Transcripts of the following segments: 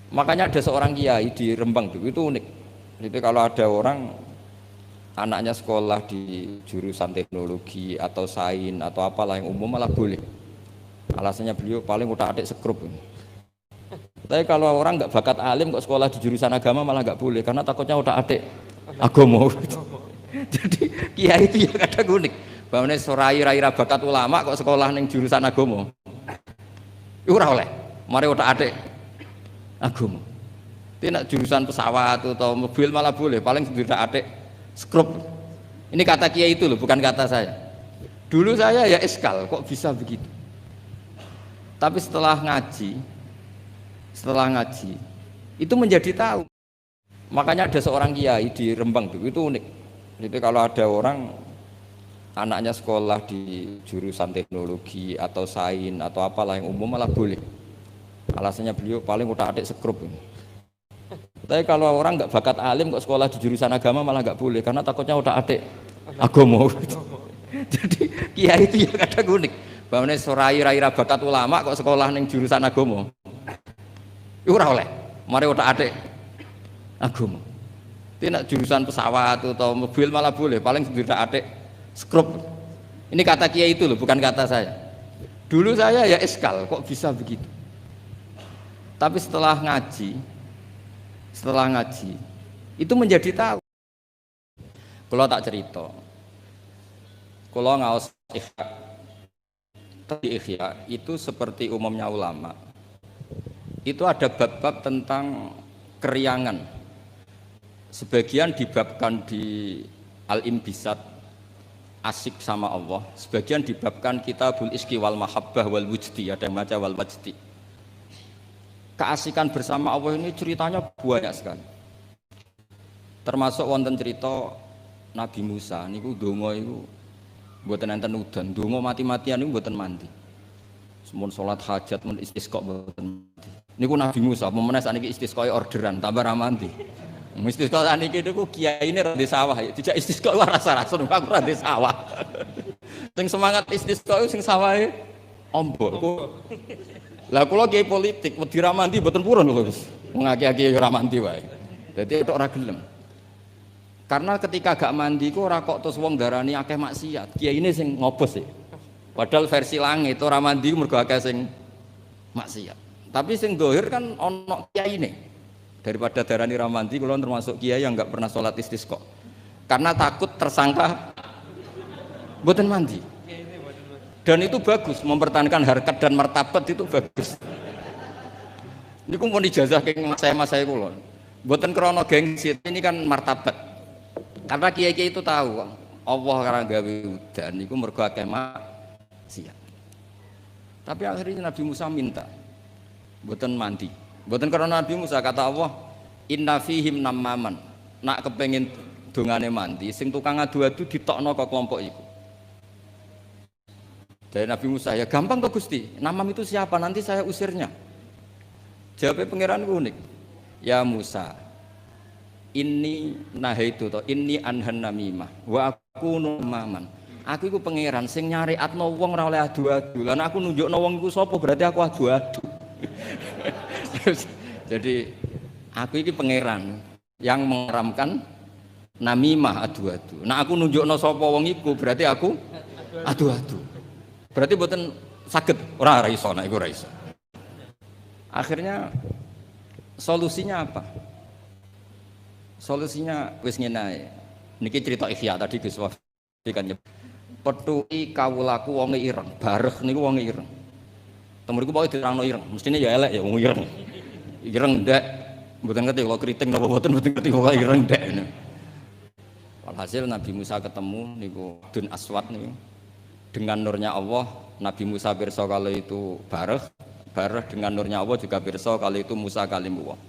Makanya ada seorang kiai di Rembang itu unik. Jadi kalau ada orang anaknya sekolah di jurusan teknologi atau sains atau apalah yang umum malah boleh. Alasannya beliau paling utak-atik sekrup. Tapi kalau orang nggak bakat alim kok sekolah di jurusan agama malah nggak boleh karena takutnya utak-atik agama. Jadi kiai itu ya kadang unik. Bahwa sorai rai bakat ulama kok sekolah ning jurusan agama. Iku ora oleh. Mari utak-atik agama. Tidak jurusan pesawat atau mobil malah boleh, paling utak-atik skrup. Ini kata kiai itu loh, bukan kata saya. Dulu saya ya eskal, kok bisa begitu. Tapi setelah ngaji itu menjadi tahu. Makanya ada seorang kiai di Rembang itu unik. Jadi kalau ada orang anaknya sekolah di jurusan teknologi atau sains atau apalah yang umum malah boleh. Alasannya beliau paling utak-atik sekrup. Tapi kalau orang nggak bakat alim kok sekolah di jurusan agama malah nggak boleh karena takutnya utak-atik agama. Jadi kiai itu ya kadang unik. Bahwa sorai rai bakat ulama kok sekolah ning jurusan agama. Iku ora oleh. Mari utak-atik agama. Tidak jurusan pesawat atau mobil malah boleh, paling utak-atik skrup. Ini kata kiai itu loh, bukan kata saya. Dulu saya ya eskal, kok bisa begitu. Tapi setelah ngaji itu menjadi tahu. Kalau tak cerita, kalau ngaos Ihya itu seperti umumnya ulama. Itu ada bab-bab tentang keriangan. Sebagian dibabkan di Al-Imbisat, asik sama Allah. Sebagian dibabkan Kitabul Iski wal Mahabbah wal Wujdi, ada yang baca wal Wajdi. Keasikan bersama Allah ini ceritanya banyak sekali. Termasuk wonten cerita Nabi Musa niku donga iku mboten enten udan, donga mati-matian niku mboten mandi. Semun salat hajat mun istisqa mboten mandi. Niku Nabi Musa, pemenang saniki istisqae orderan tambah ra mandi. Istisqa saniki niku kiyaine ra di sawah, dijak istisqa rasa-rasa aku ra di sawah. Sing semangat istisqa sing sawahe ombo. Lah kula kiai politik wedi ra mandi mboten purun lho Gus. Wong akeh-akeh ora mandi wae. Dadi tok ora gelem. Karena ketika gak mandi ku ora kok terus wong darani akeh maksiat. Kiyaine sing ngobos sih. Padahal versi langit ora mandi mergo akeh sing maksiat. Tapi sing dohir kan ono kiyaine. Daripada darani ra mandi kula termasuk kiai yang enggak pernah sholat istisqa. Karena takut tersangka mboten mandi. Dan itu bagus, mempertahankan harkat dan martabat itu bagus. Ini pun ijazah ke mas saya kula. Mboten krana gengsi, ini kan martabat. Karena kiai-kiai itu tahu Allah karena gawe udan niku mergo akeh maksiat. Tapi akhirnya Nabi Musa minta mboten mandi. Mboten karena Nabi Musa kata Allah, "Inna fihim namaman." Nak kepengin dongane mandi, sing tukang adu-adu ditokno ke kelompok iku. Dari Nabi Musa, ya gampang kok Gusti, namam itu siapa? Nanti saya usirnya. Jawabnya pangeran unik. Ya Musa, ini nahaitu to, ini anhan namimah, wa aku namaman. Aku iku pangeran sing nyariatno wong ora oleh adu-adu. Lah aku nunjukno wong iku sapa berarti aku adu-adu. Jadi aku iki pangeran yang mengharamkan namimah adu-adu. Nah aku nunjukno sapa wong iku berarti aku adu-adu. Berarti mboten saged ora iso, nek iku ora iso. Akhirnya solusinya apa? Solusinya wis ngene ae. Niki cerita Ihya tadi Gus Wafi kan petuki kawulaku wonge ireng, bareh niku wonge ireng. Temuriku pokoke diterangno ireng, mestine ya elek ya wong ireng. Ireng ndak mboten ngerti kalau kriting napa mboten ngerti kok ireng ndak. Walhasil Nabi Musa ketemu niku Dun Aswad niku. Dengan nurnya Allah, Nabi Musa pirsa kalau itu bareh dengan nurnya Allah juga pirsa kalau itu Musa kalimullah.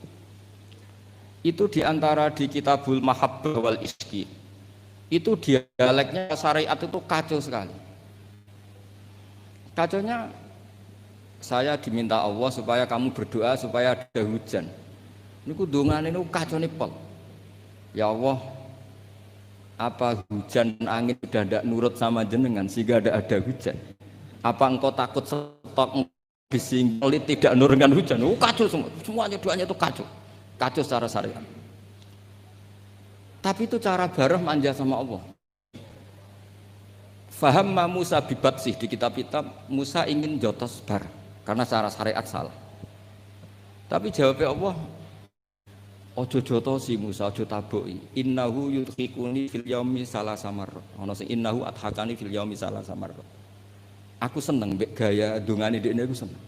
Itu diantara di Kitabul Mahabbah wal Iski. Itu dialeknya syariat itu kacau sekali. Kacaunya saya diminta Allah supaya kamu berdoa supaya ada hujan. Niku dongane niku kacone pol. Ya Allah, apa hujan dan angin sudah tidak nurut sama jenengan sehingga ada hujan? Apa engkau takut stok bisinglit tidak menurunkan hujan. Kacau semua. Semuanya doanya itu kacau. Kacau secara syariat. Tapi itu cara Barah manja sama Allah. Faham Musa bibat sih di kitab-kitab Musa ingin jotos Barah karena secara syariat salah. Tapi jawabnya Allah, ojo jotosi Musa, ojo taboki. Innahu yudhikuni fil yaumi salasa marrat. Ono sing innahu adhakani fil yaumi salasa marrat. Aku seneng mbek gaya dungane dekne aku seneng.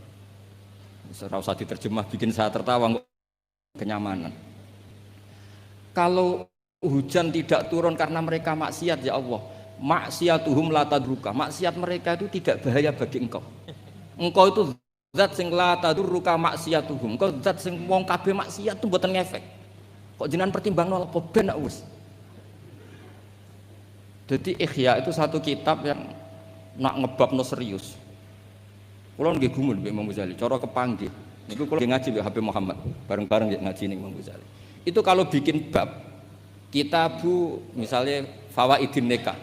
Ora usah diterjemah bikin saya tertawa kenyamanan. Kalau hujan tidak turun karena mereka maksiat ya Allah, maksiatuhum la tadruka. Maksiat mereka itu tidak bahaya bagi engkau. Engkau itu zat sing la tadruka maksiatuhum. Engkau zat sing wong kabeh maksiat itu mboten ngefek. Kok jenengan pertimbangno apa ben wis. Jadi Ihya itu satu kitab yang nak ngebabno serius. Kula nggih gumun mbek Imam Ghazali, cara kepanggih. Niku kula ngaji mbek Habib Muhammad, bareng-bareng ngaji ning Imam Ghazali. Itu kalau bikin bab kitabu misalnya Fawaidin Nikah.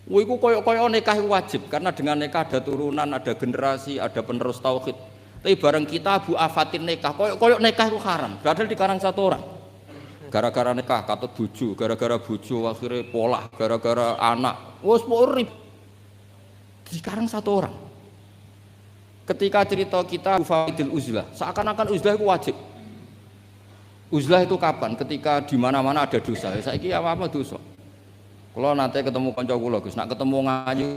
Wah iku koyo-koyo nikah wajib karena dengan nikah ada turunan, ada generasi, ada penerus tauhid. Tapi bareng kitabu Afatin Nikah, koyo-koyo nikah itu haram. Padahal dikarang satu orang. Gara-gara nikah katut bojo, gara-gara bojo akhirnya polah, gara-gara anak. Wes urip. Dikarang satu orang. Ketika cerita kita Fawaidil Uzlah, seakan-akan uzlah itu wajib. Uzlah itu kapan? Ketika di mana-mana ada dosa. Saiki apa dosa? Kalau nanti ketemu kanca kula Gus, nak ketemu ngayu,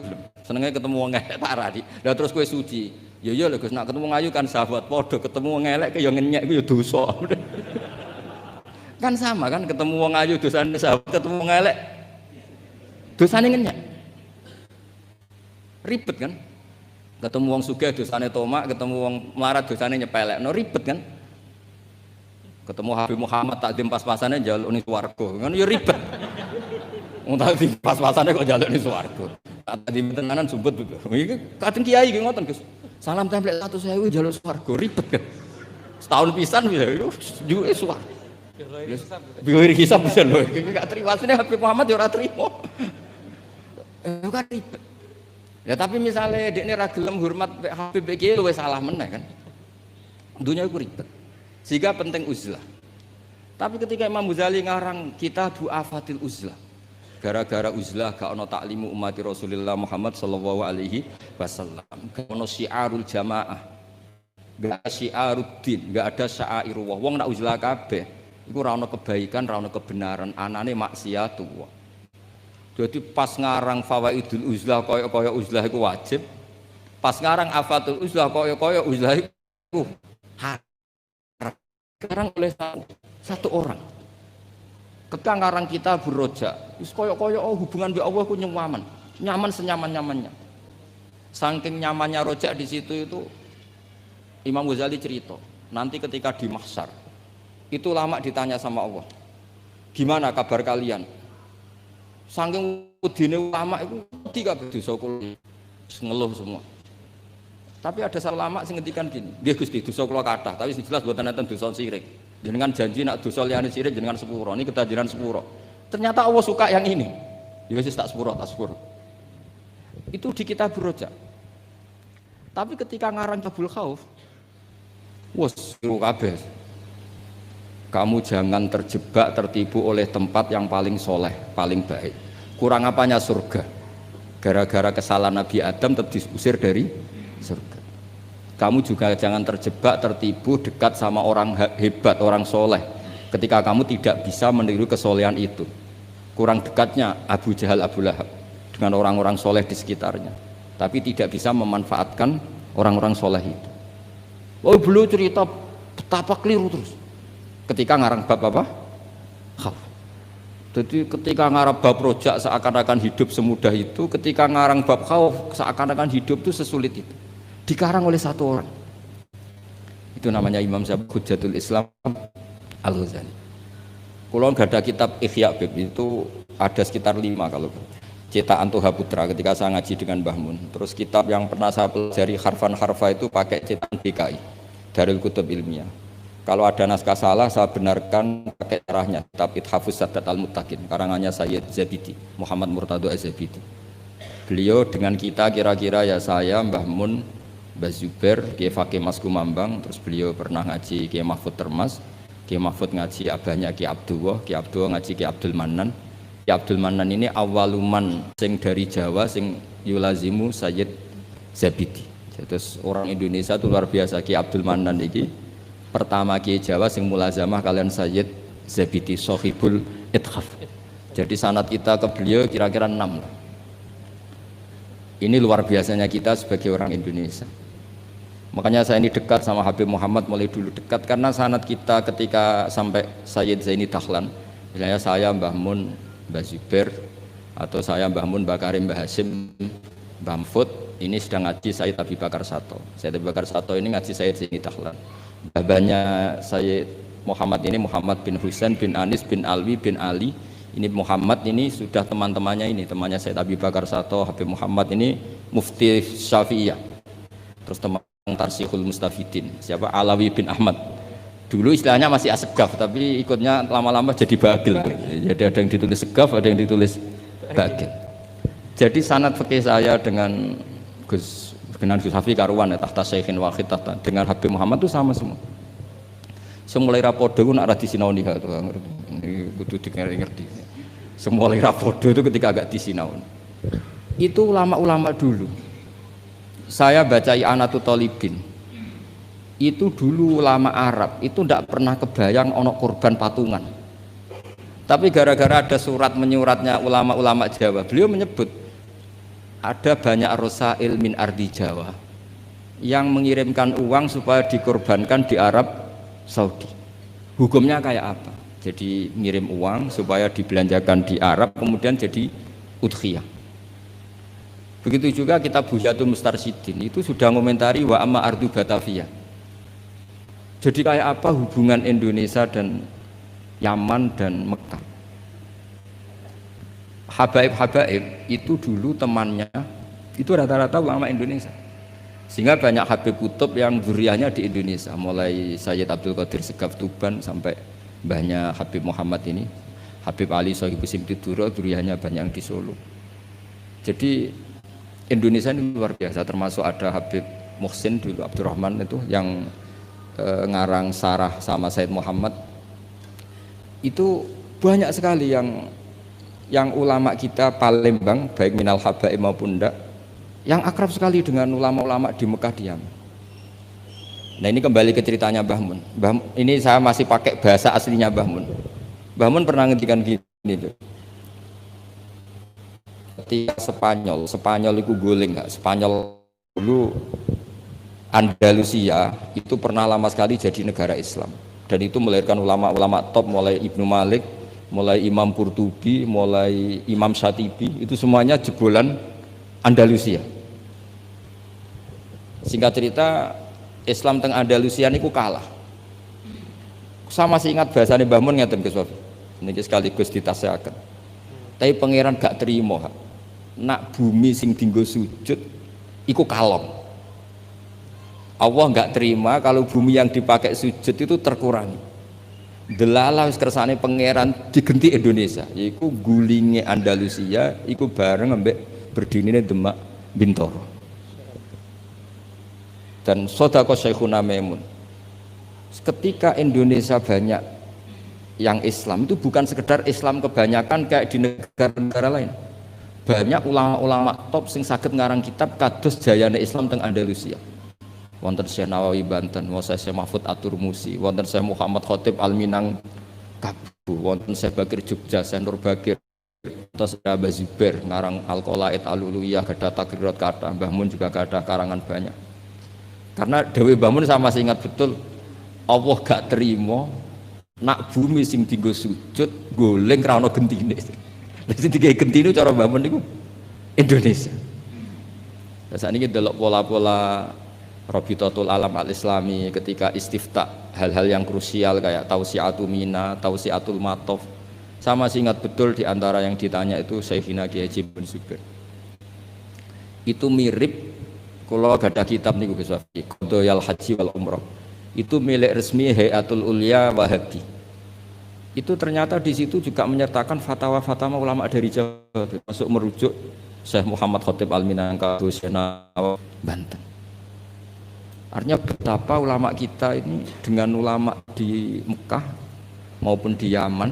senenge ketemu wong elek parah di. Lah terus kowe suci. Ya iya lho Gus, nak ketemu ngayu kan sahabat padha, ketemu wong elek ya ngenyek iku ya dosa. Kan sama kan ketemu wong ayu dosane sahabat, ketemu wong elek dosane ngenyek. Ribet kan? Ketemu wong sugih dosane tomak, ketemu wong melarat dosane nyepelekno, ribet kan? Ketemu Habib Muhammad takdim pas-pasane njaluk ning swarga, kan ya ribet. Wong takdim pas-pasane kok njaluk ning swarga. Takdim tenanan sumpet gitu. Iki kadang kiai iki ngoten, Gus. Salam templek 100.000 njaluk swarga, ribet kan? Setahun pisan ya njuke swarga. Biar hisab bisa lho, enggak terima asline Habib Muhammad ya ora trimo. Kan ribet. Ya tapi misalnya dekne ra gelem hormat Habib iki luwih salah meneh kan. Dunia iku ribet. Sehingga penting uzlah. Tapi ketika Imam Ghazali ngarang Kitabu Afatil Uzlah, gara-gara uzlah gak ono taklimu umat Rasulullah Muhammad sallallahu alaihi wasallam, gak ono syiarul jamaah, gak syiaruddin, gak ada syairullah. Wong nak uzlah kabeh iku ora ono kebaikan, ora ono kebenaran, anane maksiatullah. Jadi pas ngarang Fawaidul Uzlah kaya-kaya uzlah itu wajib. Pas ngarang Afatul Uzlah kaya-kaya uzlah itu haram. Sekarang oleh satu orang. Ketika ngarang kita Roja, wis kaya-kaya hubungan dengan Allah ku nyaman. Nyaman senyaman-nyamannya. Saking nyamannya Roja di situ itu Imam Ghazali cerita, nanti ketika di mahsyar itu lama ditanya sama Allah. Gimana kabar kalian? Saking udine ulama itu tiga dosa kula ngeluh semua. Tapi ada salah ulama sing ngendikan gini, nggih Gusti dosa kula kathah, tapi sing jelas mboten enten dosa sirik. Jenengan janji nak dosa liyane sirik jenengan sepuro, niki ketajiran sepuro. Ternyata Allah suka yang ini. Ya wis tak sepuro, tak sepuro. Itu di kitab Roja. Tapi ketika ngarang Tabul Khauf, wes kabeh. Kamu jangan terjebak, tertipu oleh tempat yang paling soleh, paling baik. Kurang apanya surga? Gara-gara kesalahan Nabi Adam diusir dari surga. Kamu juga jangan terjebak, tertipu, dekat sama orang hebat, orang soleh. Ketika kamu tidak bisa meniru kesolehan itu. Kurang dekatnya Abu Jahal, Abu Lahab dengan orang-orang soleh di sekitarnya. Tapi tidak bisa memanfaatkan orang-orang soleh itu. Oh belum cerita betapa keliru terus. Ketika ngarang bab apa? Khauf. Jadi ketika ngarang bab rojak seakan-akan hidup semudah itu, ketika ngarang bab khauf seakan-akan hidup itu sesulit itu. Dikarang oleh satu orang. Itu namanya Imam Hujjatul Islam Al-Ghazali. Kalau nggak ada kitab Ihya Bib itu ada sekitar 5 kalau cetakan Toha Putra ketika saya ngaji dengan Mbah Mun. Terus kitab yang pernah saya pelajari harfan-harfa itu pakai cetakan DKI Darul Kutub Ilmiah. Kalau ada naskah salah, saya benarkan pakai caranya. Tapi Hafuz Sadat Al-Muttaqin, karangannya Sayyid Zabidi, Muhammad Murtado Az-Zabidi. Beliau dengan kita kira-kira ya saya, Mbah Mun, Mbah Zubair, Kiai Fakih Mas Kumambang, terus beliau pernah ngaji Kiai Mahfud Termas, Kiai Mahfud ngaji abahnya Kiai Abdullah ngaji Kiai Abdul Manan. Kiai Abdul Manan ini awaluman sing dari Jawa sing yulazimu Sayyid Zabidi. Terus orang Indonesia itu luar biasa. Kiai Abdul Manan ini pertama Kiai Jawa sing mulazamah kalian Sayyid Zabidi Sohibul Ithaf. Jadi sanad kita ke beliau kira-kira 6 lah. Ini luar biasanya kita sebagai orang Indonesia. Makanya saya ini dekat sama Habib Muhammad mulai dulu dekat karena sanad kita ketika sampai Sayyid Zaini Dahlan, misalnya saya Mbah Mun, Mbah Zubair, atau saya Mbah Mun, Mbah Karim, Mbah Hasim, Mbah Mfud, ini sedang ngaji Sayyid Abi Bakar Sato. Sayyid Abi Bakar Sato ini ngaji Sayyid Zaini Dahlan. Babanya Sayyid Muhammad ini Muhammad bin Husain bin Anis bin Alwi bin Ali. Ini Muhammad ini sudah teman-temannya ini, temannya Sayyid Abi Bakar Sato, Habib Muhammad ini Mufti Syafi'iyah. Terus teman Tarsihul Mustafidin, siapa Alawi bin Ahmad. Dulu istilahnya masih asegaf, tapi ikutnya lama-lama jadi bagil. Jadi ada yang ditulis segaf, ada yang ditulis bagil. Jadi sanad fikih saya dengan Gus Hafi karuan ya, tahta Syekhin Wahid tahta dengan Habib Muhammad itu sama semua. Semulai rapodo itu nak radhi sinauni itu kudu ngerti. Semulai rapodo itu ketika agak disinauni. Itu ulama-ulama dulu. Saya baca I'anatul Thalibin. Itu dulu ulama Arab itu tidak pernah kebayang ono korban patungan. Tapi gara-gara ada surat menyuratnya ulama-ulama Jawa, beliau menyebut ada banyak rosail min ardi Jawa yang mengirimkan uang supaya dikorbankan di Arab Saudi. Hukumnya kayak apa? Jadi ngirim uang supaya dibelanjakan di Arab kemudian jadi udhiyah. Begitu juga kitab Buhyatul Mustarsyidin itu sudah komentari wa amma ardu Batavia. Jadi kayak apa hubungan Indonesia dan Yaman dan Mekah. Habaib itu dulu temannya itu rata-rata ulama Indonesia. Sehingga banyak Habib Kutub yang zuriyahnya di Indonesia, mulai Sayyid Abdul Qadir Segaf Tuban sampai banyak Habib Muhammad ini, Habib Ali Sohibu Simtiduro, zuriyahnya banyak yang di Solo. Jadi Indonesia ini luar biasa, termasuk ada Habib Muhsin dulu Abdurrahman itu yang ngarang sarah sama Said Muhammad. Itu banyak sekali yang ulama kita Palembang baik minal habaib maupun enggak yang akrab sekali dengan ulama-ulama di Mekah diam. Nah ini kembali ke ceritanya Mbah Mun. Ini saya masih pakai bahasa aslinya Mbah Mun. Mbah Mun pernah ngendikan gini tuh. Ketika Spanyol itu guling nggak? Spanyol dulu Andalusia itu pernah lama sekali jadi negara Islam dan itu melahirkan ulama-ulama top mulai Ibnu Malik, mulai Imam Qurtubi, mulai Imam Syatibi, itu semuanya jebolan Andalusia. Singkat cerita Islam teng Andalusia niku kalah. Saya masih ingat bahasane Mbah Mun ngeten Gus Wafi. Niki sekaligus ditasehaken. Tapi pangeran gak terima. Nak bumi sing dinggo sujud iku kalong. Allah enggak terima kalau bumi yang dipakai sujud itu terkurangi. Delala wis kersane pangeran digenti Indonesia, yaiku gulinge Andalusia iku bareng ambek berdinine Demak Bintoro. Dan Sodaqah Syekhuna Maimun. Ketika Indonesia banyak yang Islam itu bukan sekedar Islam kebanyakan kayak di negara-negara lain. Banyak ulama-ulama top sing saged ngarang kitab kados jayane Islam teng Andalusia. Wonten Syekh Nawawi Banten, wonten Syekh Mahfud At-Turmusi, wonten Syekh Muhammad Khatib Al-Minang Kabu, wonten Syekh Bakir Jogja, Syekh Nur Bakir, terus Mbah Zubair ngarang Al-Qolaid Al-Uluyah, gadah takrirat kata, Mbah Mun juga gadah karangan banyak. Karena Dewi Mbah Mun saya masih ingat betul, Allah gak terima nak bumi sing dienggo sujud goleng ra ono gentine. Sing digawe gentine cara Mbah Mun niku Indonesia. Lah sakniki delok pola-pola Rabitatul Alam Al-Islami ketika istifta hal-hal yang krusial kayak Tausiatul Mina, Tausiatul Matof. Saya masih ingat betul di antara yang ditanya itu Syekhina Kiai Haji bin Zubair. Itu mirip kalau ada kitab niku Gus Wafi, Qadayal Haji wal Umrah. Itu milik resmi Hayatul Ulya Wahabi. Itu ternyata di situ juga menyertakan fatwa-fatwa ulama dari Jawa, termasuk merujuk Syekh Muhammad Khatib Al-Minangkabau, Syekh Nawawi Banten. Artinya betapa ulama kita ini dengan ulama di Mekah maupun di Yaman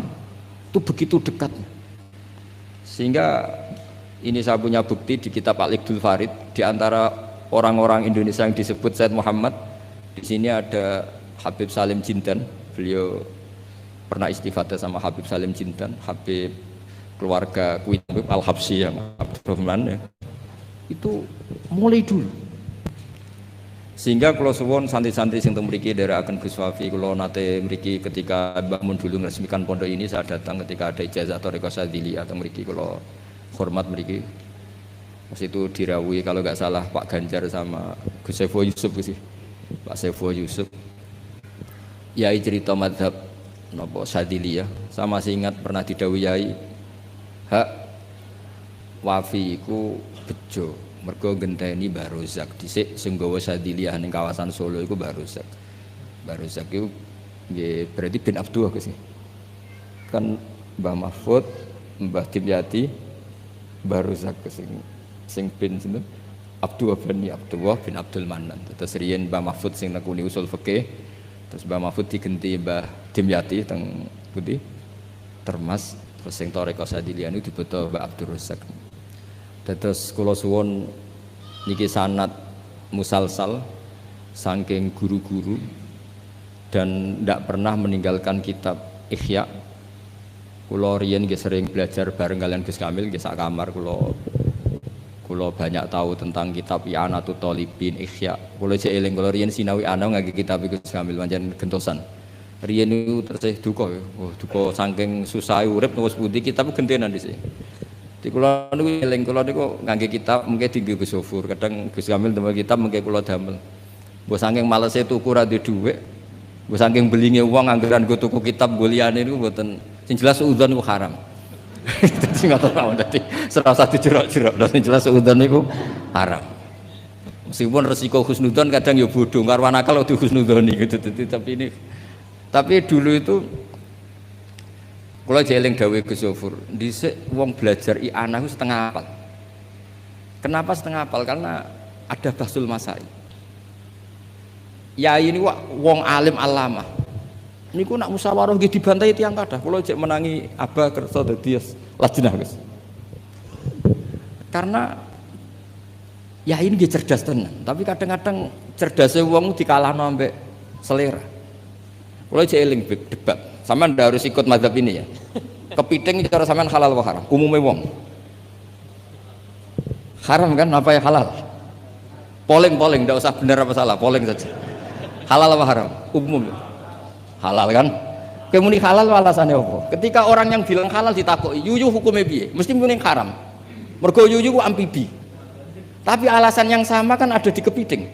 itu begitu dekat. Sehingga ini saya punya bukti di kitab Al-Iqdul Farid, di antara orang-orang Indonesia yang disebut Said Muhammad, di sini ada Habib Salim Jindan. Beliau pernah istifadah sama Habib Salim Jindan, Habib keluarga Queen Al-Habsyi yang Abdurrahman ya. Itu mulai dulu. Sehingga kalau suwon santri-santri sing teng mriki nderekaken Gus Wafi, kula nate mriki ketika Mbah Mun dulu meresmikan pondok ini, saya datang ketika ada ijazah Thariqah Sadziliyah atau mriki kula hormat mriki. Pas itu dirawuhi kalau nggak salah Pak Ganjar sama Gus Saiful Yusuf sih. Pak Saiful Yusuf. Yai cerita mazhab napa Sadziliyah. Saya masih ingat pernah didhawuhi Yai, hak Wafi iku bejo mergo genteni Mbah Rozak dhisik sing nggawa Sadziliyah ning kawasan Solo iku Mbah Rozak. Mbah Rozak iku nggih berarti bin Abdullah sih. Kan Mbah Mahfud, Mbah Dimyati, Mbah Rozak sing bin sinten? Abdullah bin Abdul Manan. Terus riyen Mbah Mahfud sing nekuni usul fikih, terus Mbah Mahfud digenti Mbah Dimyati teng pundi? Termas, terus sing Thariqah Sadziliyah niku dibeto Mbah Abdul Rozak. Terus kula suwun niki sanad musalsal saking guru-guru dan ndak pernah meninggalkan kitab Ihya. Kula riyen nggih sering belajar bareng kalian Gus Kamil nggih sak kamar kula banyak tahu tentang kitab I'anatut Thalibin Ihya. Kula jek eling kula riyen sinau ana ngangge kitab Gus Kamil pancen gentosan. Riyen niku terus duka ya. Oh, duka saking susah urip terus pundi kitab gentenan dhisik. Di kula niku eling kula niku ngangge kitab mengke dienggo Gus Sofur, kadang Gus Kamil damel kitab mengke kula damel. Mbok saking malese tuku ra duwe dhuwit, mbok saking belinge wong anggaran go tuku kitab go liyane niku mboten sing jelas udzon niku haram. Dadi ngoten mawon dadi serasa dijerok-jerok, sing jelas udzon niku haram. Meskipun resiko husnudzon kadang ya bodho, karo nakal di husnudzoni gitu. Tapi dulu itu kalau jeling dawuh Gus Sofur, dhisik wong belajar i'anah ku setengah hafal. Kenapa setengah hafal? Karena ada bahsul masai. Yai ini wong alim alamah. Niku nak musyawarah nggih dibantai tiyang kathah. Kula jek menangi Abah kersa dadi lajnah Gus. Karena Yai ini nggih cerdas tenan, tapi kadang-kadang cerdasnya wong dikalahno ambek selera. Kula jek eling debat. Sampean ndak harus ikut mazhab ini ya. Kepiting cara sampean halal apa haram? Umumnya wong. Haram kan apa ya halal? Polling ndak usah benar apa salah, polling saja. Halal apa haram? Umum. Halal kan? Kemuni halal alasannya apa? Ketika orang yang bilang halal ditakoki, yuyu hukumnya piye? Mesti muni haram. Mergo yuyu ku amfibi. Tapi alasan yang sama kan ada di kepiting.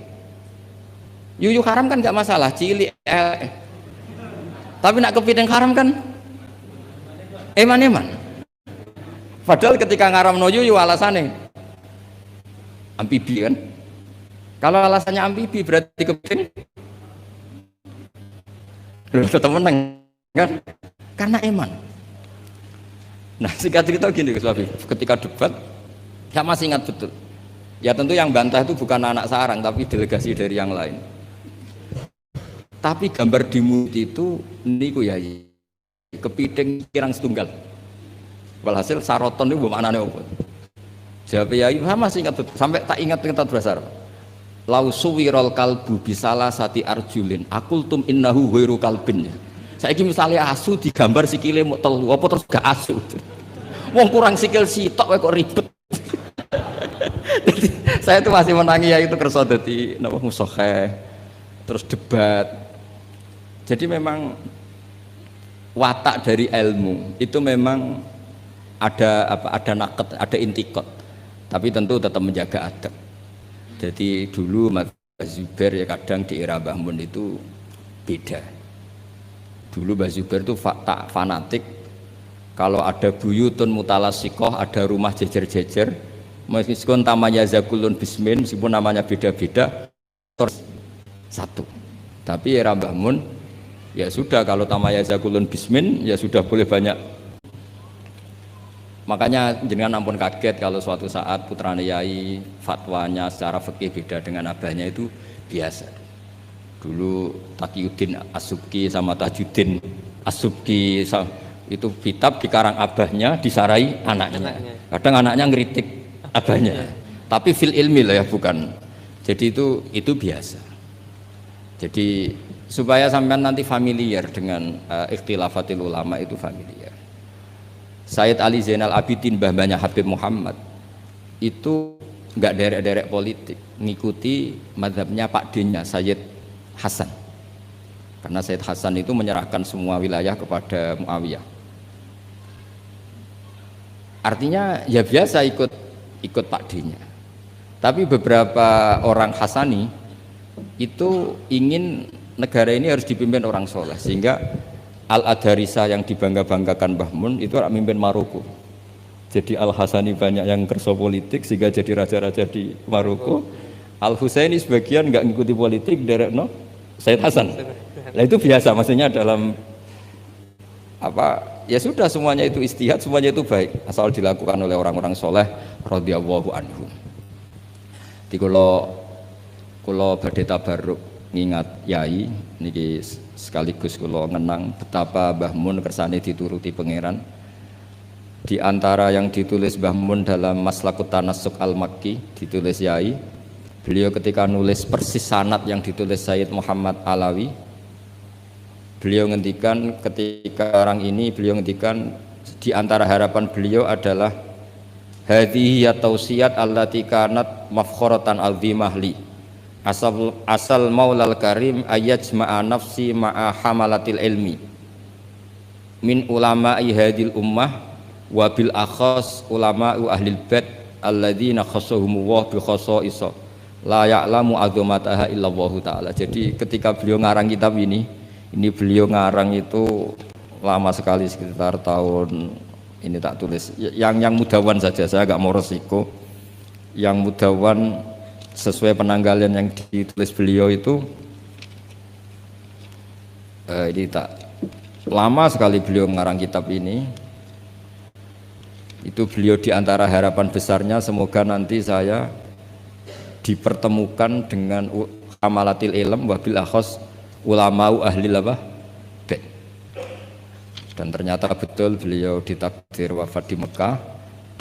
Yuyu haram kan enggak masalah, cilik tapi nak kepiting haram kan eman-eman. Padahal ketika ngaramno yuyu alasannya amfibi kan. Kalau alasannya amfibi berarti kepiting tetap menang kan? Karena eman. Nah singkat cerita gini Gus Wafi, ketika debat saya masih ingat betul. Ya tentu yang bantah itu bukan anak sarang tapi delegasi dari yang lain. Tapi gambar di mulut itu niku ya kepiting kirang setunggal. Walhasil saroton itu maknane apa? Jawab Yai saya masih ingat betul, sampai tak ingat bahasa Arab. Lau suwirol kalbu bisalah sati arjulin akultum innahu ghairu kalbin. Saiki misalnya asu digambar sikile mok telu apa terus gak asu. Wong kurang sikil sitok kok ribet. Jadi, saya itu masih menangi ya itu kersa dadi napa musokheh terus debat. Jadi memang watak dari ilmu itu memang ada naket, ada intikot. Tapi tentu tetap menjaga adab. Jadi dulu Mas Zubair ya kadang di era Mbah Mun itu beda. Dulu Mbah Zubair itu tak fanatik. Kalau ada buyutun mutalasikoh, ada rumah jejer-jejer, meskipun namanya zakulun bismin, meskipun namanya beda-beda, terus satu. Tapi era Mbah Mun, ya sudah kalau namanya zakulun bismin, ya sudah boleh banyak. Makanya jenengan ampun kaget kalau suatu saat putrane Yai fatwanya secara fikih beda dengan abahnya itu biasa. Dulu Taqiyuddin As-Subki sama Tajuddin As-Subki itu kitab dikarang abahnya, disarai anaknya. Kadang anaknya ngeritik abahnya. Tapi fil ilmi lah ya, bukan. Jadi itu biasa. Jadi supaya sampean nanti familiar dengan ikhtilafatil ulama, itu familiar. Sayyid Ali Zainal Abidin, mbah-mbahnya Habib Muhammad, itu enggak derek-derek politik, ngikuti mazhabnya Pak D-nya Sayyid Hasan. Karena Sayyid Hasan itu menyerahkan semua wilayah kepada Muawiyah. Artinya ya biasa ikut Pak D-nya. Tapi beberapa orang Hasani itu ingin negara ini harus dipimpin orang soleh, sehingga Al-Adarisa yang dibangga-banggakan Mbah Mun itu orang mimpin Maroko. Jadi Al-Hasani banyak yang kerso politik sehingga jadi raja-raja di Maroko. Al-Husaini sebagian nggak ngikuti politik, derek no Sayyid Hasan. Nah itu biasa, maksudnya dalam apa ya sudah, semuanya itu istihad, semuanya itu baik asal dilakukan oleh orang-orang soleh radhiyallahu anhum. Di kalau badhe tabarruk ngingat yai niki sekaligus kula ngenang betapa Mbah Mun kersane dituruti pangeran. Di antara yang ditulis Mbah Mun dalam Maslakut Tanassuk Al-Makki, ditulis yai, beliau ketika nulis persis sanad yang ditulis Sayyid Muhammad Alawi, beliau ngendikan ketika orang ini, beliau ngendikan di antara harapan beliau adalah hadhihi ya tausiyat allati kanat mafkhoratan azimah li asal maulal karim ayajma'a nafsi ma'a hamalatil ilmi min ulama'i hadil ummah wa bil akhas ulama'u ahlil bait alladzina khassahumullah bi khassa'isa la ya'lamu azamataha illallah ta'ala. Jadi ketika beliau ngarang kitab ini beliau ngarang itu lama sekali, sekitar tahun ini tak tulis yang mudawan saja, saya agak mau resiko yang mudawan sesuai penanggalan yang ditulis beliau itu ini tak lama sekali beliau mengarang kitab ini. Itu beliau diantara harapan besarnya semoga nanti saya dipertemukan dengan amalatil ilm wabil akhos ulama'u ahli labah. Dan ternyata betul beliau ditakdir wafat di Mekah,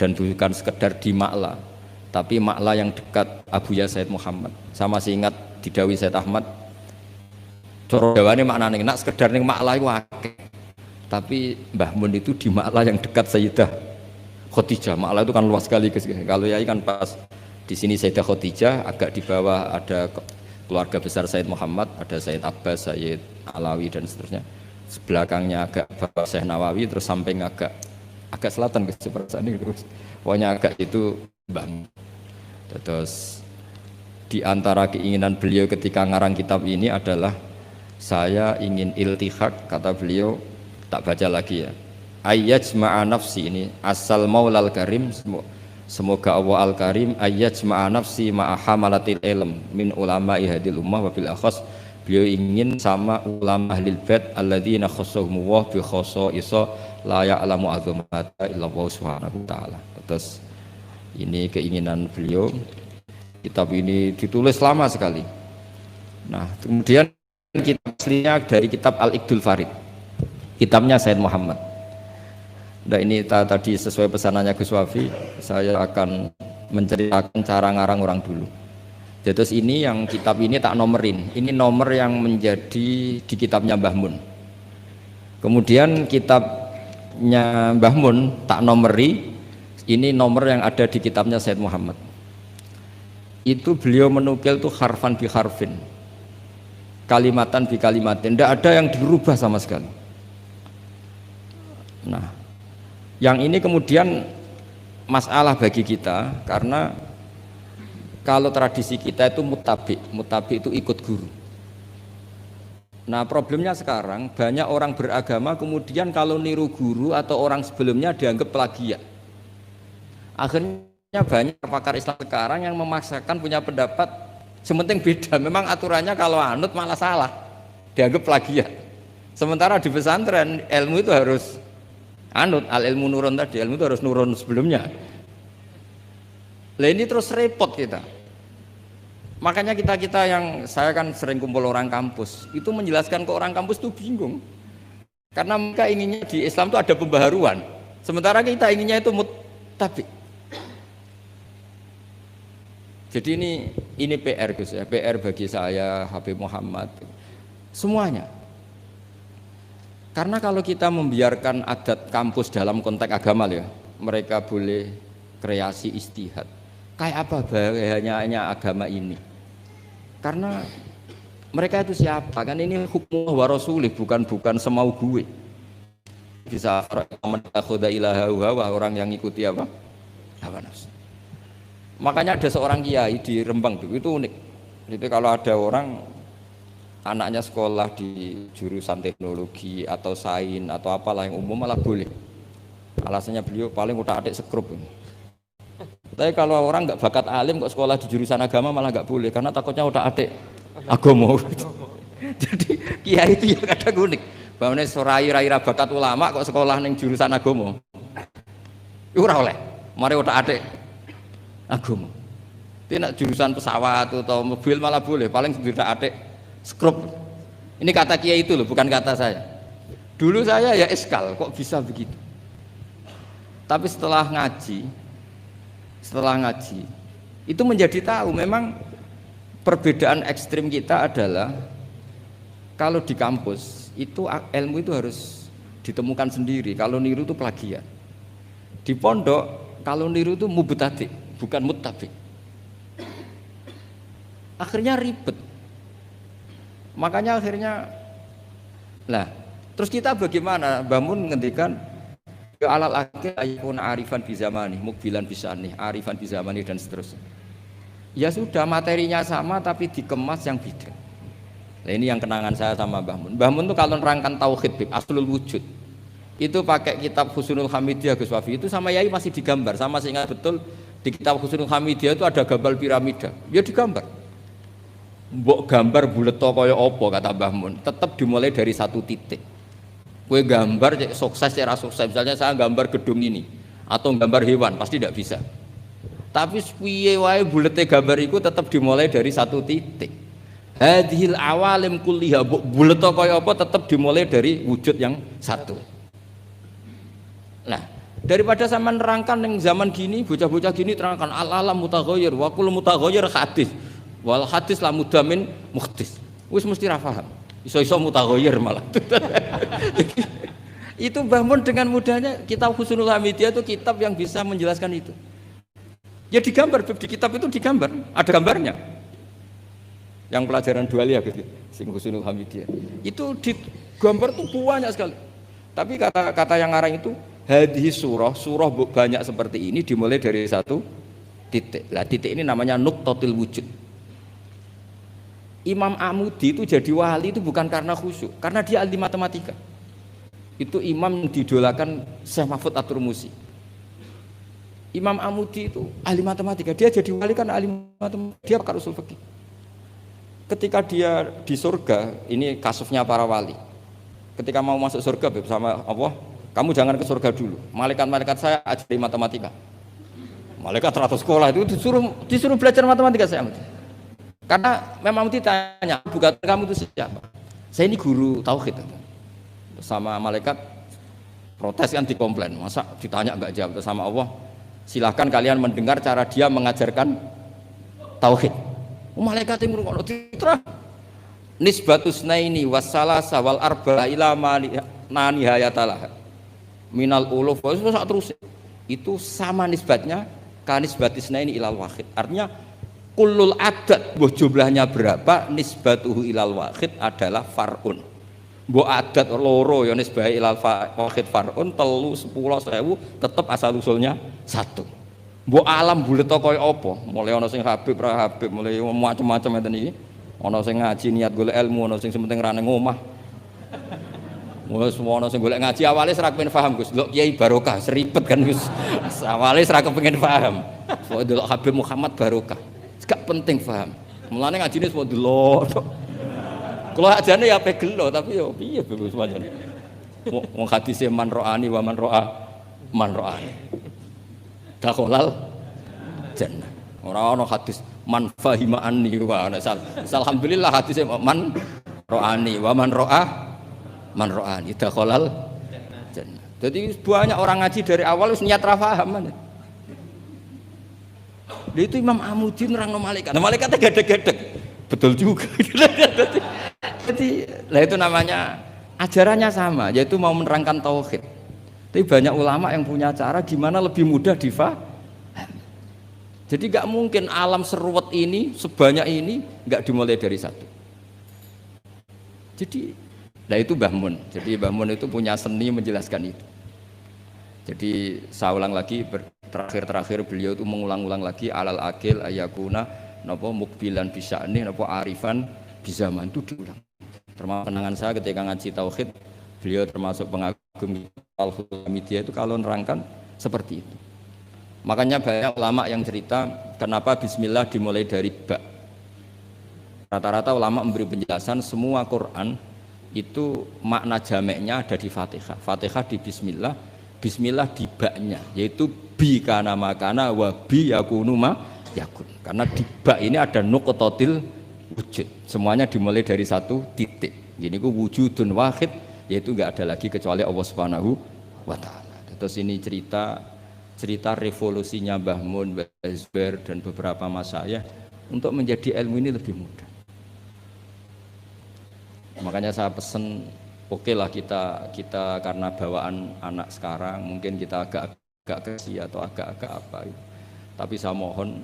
dan bukan sekedar di Ma'la, tapi Ma'la yang dekat Abuya Sayyid Muhammad. Sama masih ingat didawi Sayyid Ahmad, coro jawane maknane nak sekedar ning Ma'la iku akeh. Tapi Mbah Mun itu di Ma'la yang dekat Sayyidah Khadijah. Ma'la itu kan luas sekali guys. Kalau yai kan pas di sini Sayyidah Khadijah, agak di bawah ada keluarga besar Sayyid Muhammad, ada Sayyid Abbas, Sayyid Alawi dan seterusnya. Sebelakangnya agak bawah Syekh Nawawi, terus samping agak selatan ke seperti ini terus. Pokoknya agak itu Mbah. Terus di antara keinginan beliau ketika ngarang kitab ini adalah saya ingin iltihak, kata beliau, tak baca lagi ya. Ayyajma'a nafsi, ini asal maulal karim, semoga Allah al-karim ayyajma'a nafsi ma'a hamalatil ilm min ulama'i hadil ummah wa bil akhas. Beliau ingin sama ulama ahlil bait alladzina khassahumullah bi khassa'isa la ya'lamu azamata illallah subhanahu wa ta'ala. Terus ini keinginan beliau. Kitab ini ditulis lama sekali. Nah, kemudian kitab aslinya dari kitab Al-Iqdul Farid, kitabnya Sayyid Muhammad. Nah, ini tadi sesuai pesanannya Gus Wafi, saya akan menceritakan cara ngarang orang dulu. Terus ini yang kitab ini tak nomerin, ini nomor yang menjadi di kitabnya Mbah Mun. Kemudian kitabnya Mbah Mun tak nomeri, ini nomor yang ada di kitabnya Sayyid Muhammad. Itu beliau menukil tuh harfan bi harfin, kalimatan bi kalimatin, tidak ada yang dirubah sama sekali. Nah, yang ini kemudian masalah bagi kita, karena kalau tradisi kita itu mutabi itu ikut guru. Nah, problemnya sekarang banyak orang beragama kemudian kalau niru guru atau orang sebelumnya dianggap plagiat. Akhirnya banyak pakar Islam sekarang yang memaksakan punya pendapat sementing beda. Memang aturannya kalau anut malah salah, dianggap plagiat. Sementara di pesantren ilmu itu harus anut, al ilmu nurun tadi, ilmu itu harus nurun sebelumnya. Lah ini terus repot kita. Makanya kita yang saya kan sering kumpul orang kampus, itu menjelaskan ke orang kampus tuh bingung. Karena mereka inginnya di Islam itu ada pembaharuan. Sementara kita inginnya itu muttabi. Jadi ini PR Gus ya, PR bagi saya, Habib Muhammad, semuanya. Karena kalau kita membiarkan adat kampus dalam konteks agama ya, mereka boleh kreasi istihad. Kayak apa bahayanya agama ini? Karena mereka itu siapa? Kan ini hukum wa rasulih, bukan semau gue. Bisa menakhuda ilaha wa orang yang ikuti apa? Hawa nafsu. Makanya ada seorang kiai di Rembang itu unik. Jadi kalau ada orang anaknya sekolah di jurusan teknologi atau sains atau apalah yang umum malah boleh. Alasannya beliau paling utak-atik sekrup. Tapi kalau orang nggak bakat alim kok sekolah di jurusan agama malah nggak boleh karena takutnya utak-atik agama. Jadi kiai itu ya kadang unik. Bahwa rai-rai bakat ulama kok sekolah ning jurusan agama. Iku ora oleh. Mari utak-atik agama. Tidak jurusan pesawat atau mobil malah boleh, paling utak-atik skrup. Ini kata kiai itu loh, bukan kata saya. Dulu saya ya eskal, kok bisa begitu. Tapi setelah ngaji itu menjadi tahu memang perbedaan ekstrim kita adalah kalau di kampus itu ilmu itu harus ditemukan sendiri, kalau niru itu plagiat. Di pondok kalau niru itu mubtadi, bukan muttabi. Akhirnya ribet. Makanya akhirnya terus kita bagaimana? Bangun ngendikan alal akhir ayakun arifan bi zamani, mukbilan bisani, arifan bi zamani dan seterusnya. Ya sudah materinya sama tapi dikemas yang beda. Nah ini yang kenangan saya sama Mbah Mun. Mbah Mun tuh kalau nerangkan tauhid aslul wujud. Itu pakai kitab Husnul Hamidiyah Gus Wafi itu sama Yai masih digambar. Sama saya ingat betul di kitab Husnul Hamidiyah itu ada gambar piramida. Ya digambar. Mbok gambar bulet kaya apa kata Mbah Mun, tetap dimulai dari satu titik. Kue gambar cek sukses cara sukses, misalnya saya gambar gedung ini atau gambar hewan pasti tidak bisa. Tapi piye wae bulete gambar itu tetap dimulai dari satu titik. Hadhil awalim kulliha bulet kaya apa tetap dimulai dari wujud yang satu. Nah, daripada sama nerangkan yang zaman gini bocah-bocah gini terangkan al-alam mutaghayyir wa kullu mutaghayyir hadis. Wal hadis la mudamin muhdis. Wis mesti ra paham. Iso-iso mutaghayyir malah. Itu Mbah Mun dengan mudahnya kitab Husnul Hamidiyah itu kitab yang bisa menjelaskan itu. Ya digambar di kitab itu digambar, ada gambarnya. Yang pelajaran dualia gitu, sing Husnul Hamidiyah. Itu digambar tuh banyak sekali. Tapi kata yang ngarang itu hadis surah banyak seperti ini dimulai dari satu titik. Lah titik ini namanya nuqtatil wujud. Imam Amudi itu jadi wali itu bukan karena khusyuk, karena dia ahli matematika. Itu imam yang didolakan Syekh Mahfud At-Turmusi. Imam Amudi itu ahli matematika, dia jadi wali kan ahli matematika, dia pakar usul fikih. Ketika dia di surga, ini kasusnya para wali. Ketika mau masuk surga bersama Allah, kamu jangan ke surga dulu. Malaikat-malaikat saya ajari matematika. Malaikat 100 sekolah itu disuruh belajar matematika saya. Karena memang ditanya, bukan kamu itu siapa? Saya ini guru tauhid. Sama malaikat protes kan dikomplain, masa ditanya enggak jawab. Sama Allah, silahkan kalian mendengar cara dia mengajarkan tauhid. Malaikat yang ngono diterang. Nisbatus naini wassalasa wal arba ila ma nihayatalah. Minal uluf terus itu sama nisbatnya kanisbatis naini ilal wahid. Artinya kullul adat, jumlahnya berapa, nisbatuhu ilal wahid adalah far'un. Mbok adat loro ya nisbah ilal wahid far'un, 3, 10, 1000 tetap asal usulnya satu. Mbok alam bulet kaya apa? Mulai ana sing Habib ra Habib, mulai macam-macam ngeten iki. Ana sing ngaji niat golek ilmu, ana sing penting ra nang omah. Wes ana sing golek ngaji awale ora kepengin paham Gus. Delok Kiai Barokah seribet kan Gus. Awale ora kepengin paham. Pokoke delok Habib Muhammad Barokah. Gak penting paham. Mulane ngajine semua delok. Kalau ajane ya ape gelo tapi yo piye Bapak semuanya. Wong hadise man ro'ani wa man ro'a man ro'ani. Dakhalal jannah. Ora ana hadis man fahima anni wa alhamdulillah hadisnya man ro'ani wa man ro'ani dakhalal jannah. Jadi banyak orang ngaji dari awal wis niat ra paham. Itu Imam Amuddin nerangno malaikat. Nah, malaikatnya gedeg-gedeg. Betul juga. Jadi lah itu namanya ajarannya sama, yaitu mau menerangkan tauhid. Tapi banyak ulama yang punya cara gimana lebih mudah difahami. Jadi nggak mungkin alam seruat ini sebanyak ini nggak dimulai dari satu. Jadi, nah itu Mbah Mun. Jadi Mbah Mun itu punya seni menjelaskan itu. Jadi saya ulang lagi, terakhir beliau itu mengulang-ulang lagi alal akil ayakuna napa mukbilan bisa'ni napa arifan bizaman itu diulang. Termasuk kenangan saya ketika ngaji tauhid, beliau termasuk pengagum Al-Hamidiyah itu kalau nerangkan seperti itu. Makanya banyak ulama yang cerita kenapa bismillah dimulai dari ba. Rata-rata ulama memberi penjelasan semua Quran itu makna jameknya ada di Fatihah. Fatihah di bismillah, bismillah di ba-nya, yaitu bi kana makana wa bi yakunu ma yakun. Karena di ba ini ada nuqtatil wujud. Semuanya dimulai dari satu titik. Ini ku wujudun wahid, yaitu enggak ada lagi kecuali Allah Subhanahu wa taala. Terus ini cerita revolusinya Mbah Mun, Mbah Zubair dan beberapa masyayikh untuk menjadi ilmu ini lebih mudah. Makanya saya pesen oke lah kita karena bawaan anak sekarang mungkin kita agak kasih atau agak apa gitu. Tapi saya mohon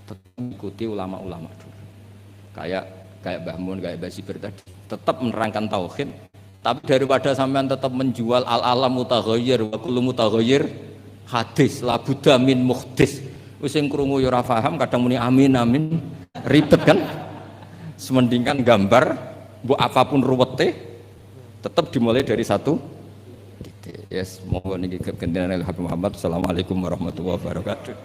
tetap ikuti ulama-ulama dulu. Kayak Mbah Mun, kayak Mbah Zubair tadi, tetap menerangkan tauhid. Tapi daripada sampean tetap menjual al-alam mutaghayyir wa kullu mutaghayyir hadis la budda min muhdis. Wis sing krungu ya ora paham, kadang muni amin ribet kan. Semendingkan gambar mbok apapun ruwete tetap dimulai dari satu titik. Yes, mohon niki kegentenan Habib Muhammad. Assalamualaikum warahmatullahi wabarakatuh.